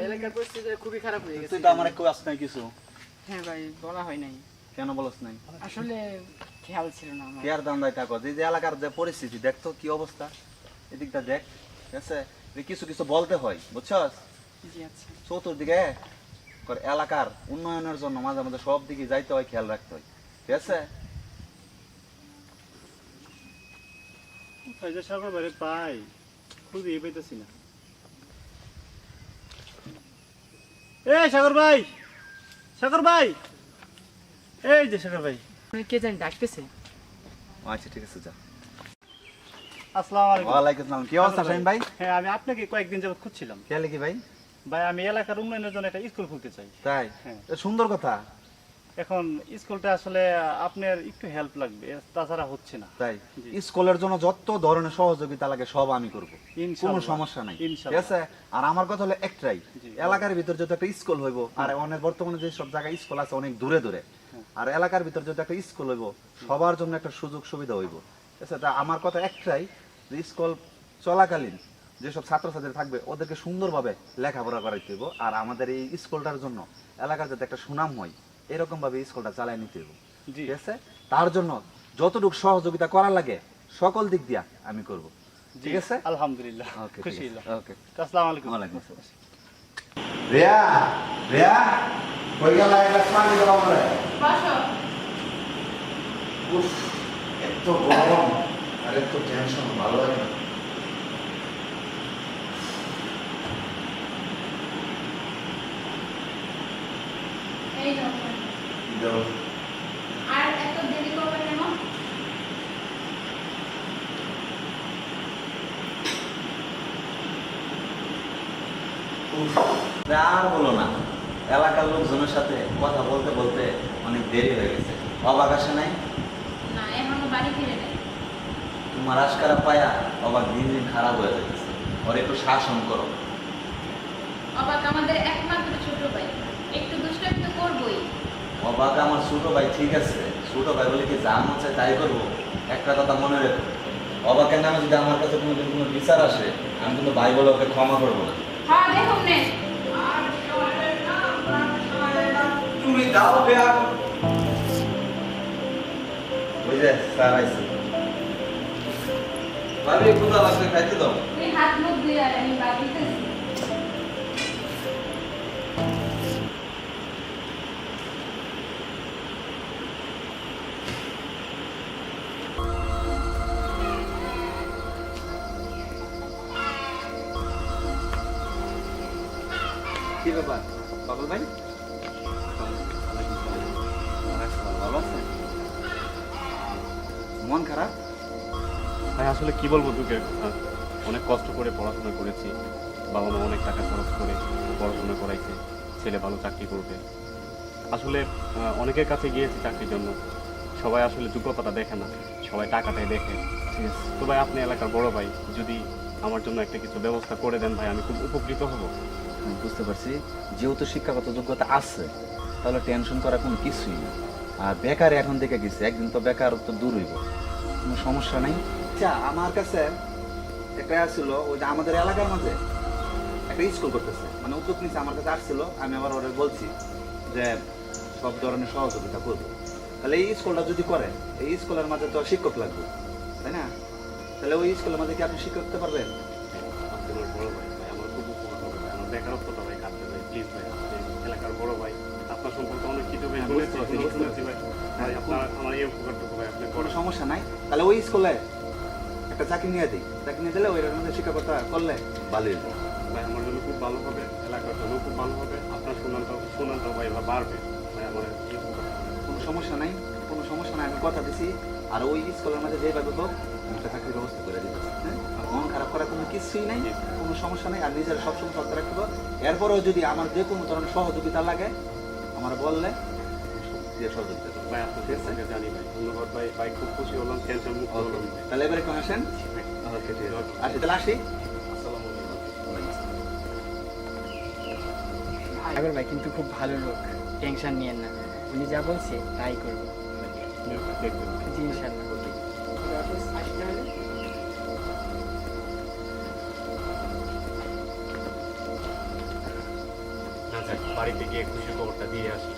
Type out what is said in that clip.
এলাকার পরিস্থিতি খুবই খারাপ হয়ে গেছে। তুই তো আমার কেউ আস নাই কিছু। হ্যাঁ ভাই, বলা হয় নাই। কেন বলস নাই? আসলে খেয়াল ছিল না আমার। কে আর দান্দাই থাকো, যে এলাকার যে পরিস্থিতি দেখতো কি অবস্থা, এদিকটা দেখ, ঠিক আছে? কিছু কিছু বলতে হয়, বুঝছস? জি আচ্ছা। চতুর্দিকে এলাকার উন্নয়নের জন্য মাঝে মাঝে সব দিকে যাইতে হয়, খেয়াল রাখতে হয়, ঠিক আছে? সাগর বাইরে পাই খুঁজে পাইতেছি না। সাগর ভাই, সাগর ভাই, এই যে সাগর ভাই। কে জানি ডাকতেছে। আচ্ছা ঠিক আছে, যা। আসসালামু আলাইকুম। ওয়ালাইকুম আসসালাম। কি অবস্থা শাহিন ভাই? হ্যাঁ, আমি আপনাকে কয়েকদিন যাবত খুঁজছিলাম। কে লিখি ভাই? ভাই, আমি এলাকার উন্নয়নের জন্য একটা স্কুল খুলতে চাই। তাই? হ্যাঁ। সুন্দর কথা। এখন স্কুলটা আসলে আপনার একটু হেল্প লাগবে, তাছাড়া হচ্ছে না। তাই জি। স্কুলের জন্য যত ধরনের সহযোগিতা লাগে সব আমি করব, কোনো ইনশাআল্লাহ। সমস্যা নাই, ঠিক ইনশাআল্লাহ। আছে? আর আমার কথা হলো একটাই, জি। এলাকার ভিতর যদি একটা স্কুল হইব, আর অনেক বর্তমানে যে সব জায়গায় স্কুল আছে অনেক দূরে দূরে, আর এলাকার ভিতর যদি একটা স্কুল হইব, সবার জন্য একটা সুযোগ সুবিধা হইব, ঠিক আছে? তা আমার কথা একটাই, যে স্কুল চলাকালীন যেসব ছাত্রছাত্রী থাকবে ওদেরকে সুন্দরভাবে লেখাপড়া করাইতে হইব, আর আমাদের এই স্কুলটার জন্য এলাকার যাতে একটা সুনাম হয় এরকম ভাবে স্কুলটা চালাই নিতে হইব, জি। ঠিক আছে? তার জন্য যতটুকু সহযোগিতা করার লাগে সকল দিক দিয়া আমি করব, ঠিক আছে? আলহামদুলিল্লাহ, ওকে, খুশি হলাম। ওকে। আসসালামু আলাইকুম। ওয়ালাইকুম আসসালাম। রিয়া, রিয়া, কই গেলা? একটা পানি দাও আমারে। বসো। উফ, এত গরম আর এত টেনশন, ভালো লাগে না। এই নাও। দাও। আর এত দেরি করবে কেন? উফ, আর বলো না, এলাকার লোকজনের সাথে কথা বলতে বলতে অনেক দেরি হয়ে গেছে। অবাক আসে নাই? না, এখনো বাড়ি ফিরে নাই। তোমার আজকারা পায়া অবাক দিন দিন খারাপ হয়ে যাচ্ছে, ওর একটু শাসন করো। অবাক আমাদের একমাত্র ছোট ভাই, একটু দুষ্টামি তো করবোই। অবাক আমার ছোট ভাই, ঠিক আছে? ছোট ভাই বলে কি যা মন চায় তাই করবো? একটা কথা মনে রেখো, অবাকের নামে যদি আমার কাছে কোনোদিন কোনো বিচার আসে, আমি কিন্তু ভাই বলে ওকে ক্ষমা করবো না। হ্যাঁ, দেখুন নে। তুমি দাও বেয়া। ওই যে স্যার আইছে। ভাবি কোথা লাগবে খাইতে দাও। তুই হাত মুখ ধুয়ে আয়, আমি বাদ দিতেছি। কি ব্যাপার বাবুল ভাই? ভালো আছেন? মন খারাপ? ভাই, আসলে কি বলবো তোকে, অনেক কষ্ট করে পড়াশোনা করেছি, বাবা মা অনেক টাকা খরচ করে পড়াশোনা করাইছে, ছেলে ভালো চাকরি করবে। আসলে অনেকের কাছে গিয়েছি চাকরির জন্য, সবাই আসলে যোগ্যতাটা দেখে না, সবাই টাকাটাই দেখে। ঠিক আছে, তো ভাই আপনি এলাকার বড় ভাই, যদি আমার জন্য একটা কিছু ব্যবস্থা করে দেন ভাই, আমি খুব উপকৃত হব। আমি বুঝতে পারছি, যেহেতু শিক্ষাগত যোগ্যতা আছে তাহলে টেনশন করা কোনো কিছুই না। আর বেকার এখন দেখে গেছে, একদিন তো বেকার তো দূর হইব, কোনো সমস্যা নাই। আচ্ছা, আমার কাছে একটা ছিল, ওই যে আমাদের এলাকার মাঝে একটা স্কুল করতেছে, মানে উদ্যোগ নিচ্ছে, আমার কাছে আসছিল, আমি আবার ওরা বলছি যে সব ধরনের সহযোগিতা করবো। তাহলে এই স্কুলটা যদি করে, এই স্কুলের মাঝে তো শিক্ষক লাগবে, তাই না? তাহলে ওই স্কুলের মাঝে কি আপনি শিক্ষক করতে পারবেন? আপনি আমার বড় ভাই, ভাই আমার খুব উপকার হবে ভাই, আমার বেকারত্বটা ভাই কাটতে ভাই, প্লিজ ভাই, আপনি এলাকার বড় ভাই, আপনার সম্পর্কে অনেক কিছু ভাই শুনেছি, শুনেছি ভাই, ভাই আপনার আমার এই উপকারটুকু ভাই আপনি কোনো করেন। সমস্যা নাই। তাহলে ওই স্কুলে একটা চাকরি নিয়ে দিই, চাকরি নিয়ে দিলে ওইটার মধ্যে শিক্ষকতা করলে ভালোই হবে। ভাই আমার জন্য খুব ভালো হবে, এলাকার জন্য খুব ভালো হবে, আপনার সুনামটাও ভাই এবার বাড়বে ভাই, আমার এই উপকারটা হবে। কোনো সমস্যা নাই, কোনো সমস্যা নাই, আমি কথা দিছি। আর ওই স্কুলের মধ্যে যেভাবে হোক আমি একটা চাকরির ব্যবস্থা করে দিতে, হ্যাঁ? মন খারাপ করার কোনো কিছুই নাই, কোনো সমস্যা নেই। আর নিজের সবসময় সত্য রাখবো। এরপরেও যদি আমার যে কোনো ধরনের সহযোগিতা লাগে আমার বললে দিয়ে সহযোগিতা করবো। ভাই আপনার কাছে জানি ভাই, ধন্যবাদ ভাই, ভাই খুব খুশি হলাম, টেনশন মুক্ত হলাম ভাই। তাহলে এবারে কেমন আসেন? ওকে, ঠিক আছে, আসি তাহলে, আসি। আসসালামু আলাইকুম। সাগর ভাই কিন্তু খুব ভালো লোক, টেনশন নিয়েন না, উনি যা বলছে তাই করবো। দেখবেন। জি ইনশাল্লাহ। ওকে, আসি তাহলে। বাড়িতে গিয়ে খুশির খবরটা দিয়ে আসি।